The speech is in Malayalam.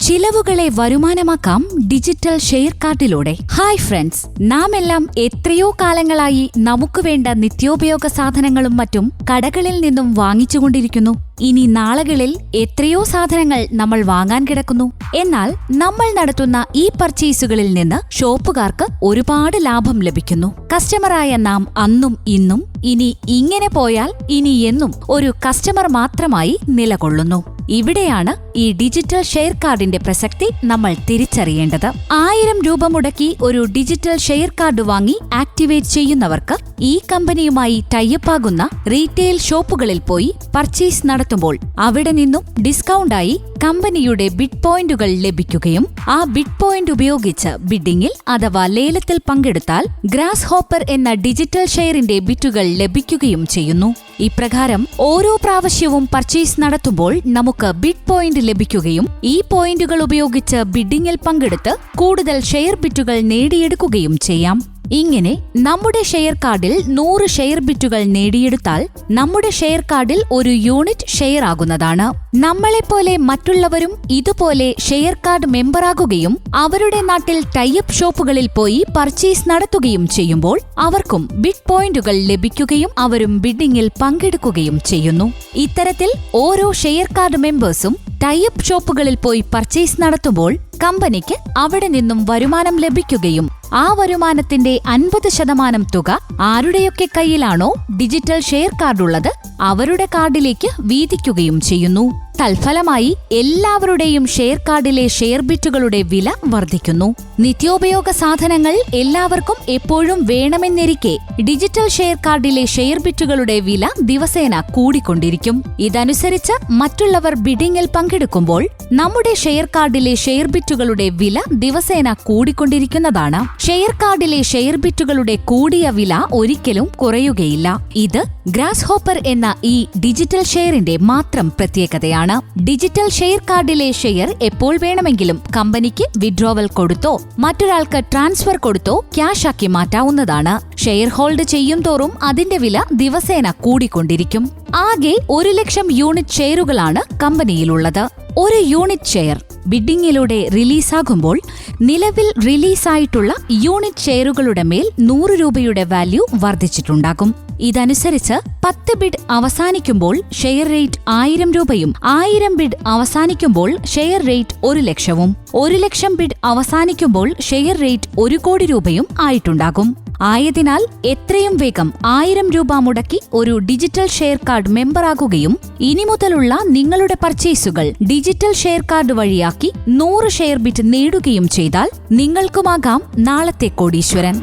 ചിലവുകളെ വരുമാനമാക്കാം ഡിജിറ്റൽ ഷെയർ കാർഡിലൂടെ. ഹായ് ഫ്രണ്ട്സ്, നാം എല്ലാം എത്രയോ കാലങ്ങളായി നമുക്ക് വേണ്ട നിത്യോപയോഗ സാധനങ്ങളും മറ്റും കടകളിൽ നിന്നും വാങ്ങിച്ചുകൊണ്ടിരിക്കുന്നു. ഇനി നാളുകളിൽ എത്രയോ സാധനങ്ങൾ നമ്മൾ വാങ്ങാൻ കിടക്കുന്നു. എന്നാൽ നമ്മൾ നടത്തുന്ന ഈ പർച്ചേസുകളിൽ നിന്ന് ഷോപ്പുകാർക്ക് ഒരുപാട് ലാഭം ലഭിക്കുന്നു. കസ്റ്റമറായ നാം അന്നും ഇന്നും ഇനി ഇങ്ങനെ പോയാൽ ഇനി എന്നും ഒരു കസ്റ്റമർ മാത്രമായി നിലകൊള്ളുന്നു. ഇവിടെയാണ് ഈ ഡിജിറ്റൽ ഷെയർ കാർഡിന്റെ പ്രസക്തി നമ്മൾ തിരിച്ചറിയേണ്ടത്. 1000 രൂപ മുടക്കി ഒരു ഡിജിറ്റൽ ഷെയർ കാർഡ് വാങ്ങി ആക്ടിവേറ്റ് ചെയ്യുന്നവർക്ക് ഈ കമ്പനിയുമായി ടൈപ്പാകുന്ന റീറ്റെയിൽ ഷോപ്പുകളിൽ പോയി പർച്ചേസ് നടത്തുമ്പോൾ അവിടെ നിന്നും ഡിസ്കൗണ്ടായി കമ്പനിയുടെ ബിഡ് പോയിന്റുകൾ ലഭിക്കുകയും ആ ബിഡ് പോയിന്റ് ഉപയോഗിച്ച് ബിഡിംഗിൽ അഥവാ ലേലത്തിൽ പങ്കെടുത്താൽ ഗ്രാസ് ഹോപ്പർ എന്ന ഡിജിറ്റൽ ഷെയറിന്റെ ബിറ്റുകൾ ലഭിക്കുകയും ചെയ്യുന്നു. ഇപ്രകാരം ഓരോ പ്രാവശ്യവും പർച്ചേസ് നടത്തുമ്പോൾ നമുക്ക് ബിഡ് പോയിന്റ് ലഭിക്കുകയും ഈ പോയിന്റുകൾ ഉപയോഗിച്ച് ബിഡിംഗിൽ പങ്കെടുത്ത് കൂടുതൽ ഷെയർ ബിറ്റുകൾ നേടിയെടുക്കുകയും ചെയ്യാം. ഇങ്ങനെ നമ്മുടെ ഷെയർ കാർഡിൽ 100 ഷെയർ ബിറ്റുകൾ നേടിയെടുത്താൽ നമ്മുടെ ഷെയർ കാർഡിൽ ഒരു യൂണിറ്റ് ഷെയർ ആകുന്നതാണ്. നമ്മളെപ്പോലെ മറ്റുള്ളവരും ഇതുപോലെ ഷെയർ കാർഡ് മെമ്പറാകുകയും അവരുടെ നാട്ടിൽ ടൈപ്പ് ഷോപ്പുകളിൽ പോയി പർച്ചേസ് നടത്തുകയും ചെയ്യുമ്പോൾ അവർക്കും ബിഡ് പോയിന്റുകൾ ലഭിക്കുകയും അവരും ബിഡിംഗിൽ പങ്കെടുക്കുകയും ചെയ്യുന്നു. ഇത്തരത്തിൽ ഓരോ ഷെയർ കാർഡ് മെമ്പേഴ്സും ടൈപ്പ് ഷോപ്പുകളിൽ പോയി പർച്ചേസ് നടത്തുമ്പോൾ കമ്പനിക്ക് അവിടെ നിന്നും വരുമാനം ലഭിക്കുകയും ആ വരുമാനത്തിന്റെ 50% തുക ആരുടെയൊക്കെ കയ്യിലാണോ ഡിജിറ്റൽ ഷെയർ കാർഡുള്ളത് അവരുടെ കാർഡിലേക്ക് വീതിക്കുകയും ചെയ്യുന്നു. തൽഫലമായി എല്ലാവരുടെയും ഷെയർ കാർഡിലെ ഷെയർ ബിറ്റുകളുടെ വില വർദ്ധിക്കുന്നു. നിത്യോപയോഗ സാധനങ്ങൾ എല്ലാവർക്കും എപ്പോഴും വേണമെന്നിരിക്കെ ഡിജിറ്റൽ ഷെയർ കാർഡിലെ ഷെയർ ബിറ്റുകളുടെ വില ദിവസേന കൂടിക്കൊണ്ടിരിക്കും. ഇതനുസരിച്ച് മറ്റുള്ളവർ ബിഡിംഗിൽ പങ്കെടുക്കുമ്പോൾ നമ്മുടെ ഷെയർ കാർഡിലെ ഷെയർ ബിറ്റുകളുടെ വില ദിവസേന കൂടിക്കൊണ്ടിരിക്കുന്നതാണ്. ഷെയർ കാർഡിലെ ഷെയർ ബിറ്റുകളുടെ കൂടിയ വില ഒരിക്കലും കുറയുകയില്ല. ഇത് ഗ്രാസ് ഹോപ്പർ എന്ന ഈ ഡിജിറ്റൽ ഷെയറിന്റെ മാത്രം പ്രത്യേകതയാണ്. ഡിജിറ്റൽ ഷെയർ കാർഡിലെ ഷെയർ എപ്പോൾ വേണമെങ്കിലും കമ്പനിക്ക് വിഡ്രോവൽ കൊടുത്തോ മറ്റൊരാൾക്ക് ട്രാൻസ്ഫർ കൊടുത്തോ ക്യാഷ് ആക്കി മാറ്റാവുന്നതാണ്. ഷെയർ ഹോൾഡ് ചെയ്യും തോറും അതിന്റെ വില ദിവസേന കൂടിക്കൊണ്ടിരിക്കും. ആകെ 1,00,000 യൂണിറ്റ് ഷെയറുകളാണ് കമ്പനിയിലുള്ളത്. ഒരു യൂണിറ്റ് ഷെയർ ബിഡിംഗിലൂടെ റിലീസാകുമ്പോൾ നിലവിൽ റിലീസായിട്ടുള്ള യൂണിറ്റ് ഷെയറുകളുടെ മേൽ 100 രൂപയുടെ വാല്യൂ വർദ്ധിച്ചിട്ടുണ്ടാകും. ഇതനുസരിച്ച് 10 ബിഡ് അവസാനിക്കുമ്പോൾ ഷെയർ റേറ്റ് 1000 രൂപയും 1000 ബിഡ് അവസാനിക്കുമ്പോൾ ഷെയർ റേറ്റ് 1,00,000-ഉം 1,00,000 ബിഡ് അവസാനിക്കുമ്പോൾ ഷെയർ റേറ്റ് 1 കോടി രൂപയും ആയിട്ടുണ്ടാകും. ആയതിനാൽ എത്രയും വേഗം 1000 രൂപ മുടക്കി ഒരു ഡിജിറ്റൽ ഷെയർ കാർഡ് മെമ്പറാകുകയും ഇനി മുതലുള്ള നിങ്ങളുടെ പർച്ചേസുകൾ ഡിജിറ്റൽ ഷെയർ കാർഡ് വഴിയാക്കി 100 ഷെയർ ബിറ്റ് നേടുകയും ചെയ്താൽ നിങ്ങൾക്കുമാകാം നാളത്തെ കോടീശ്വരൻ.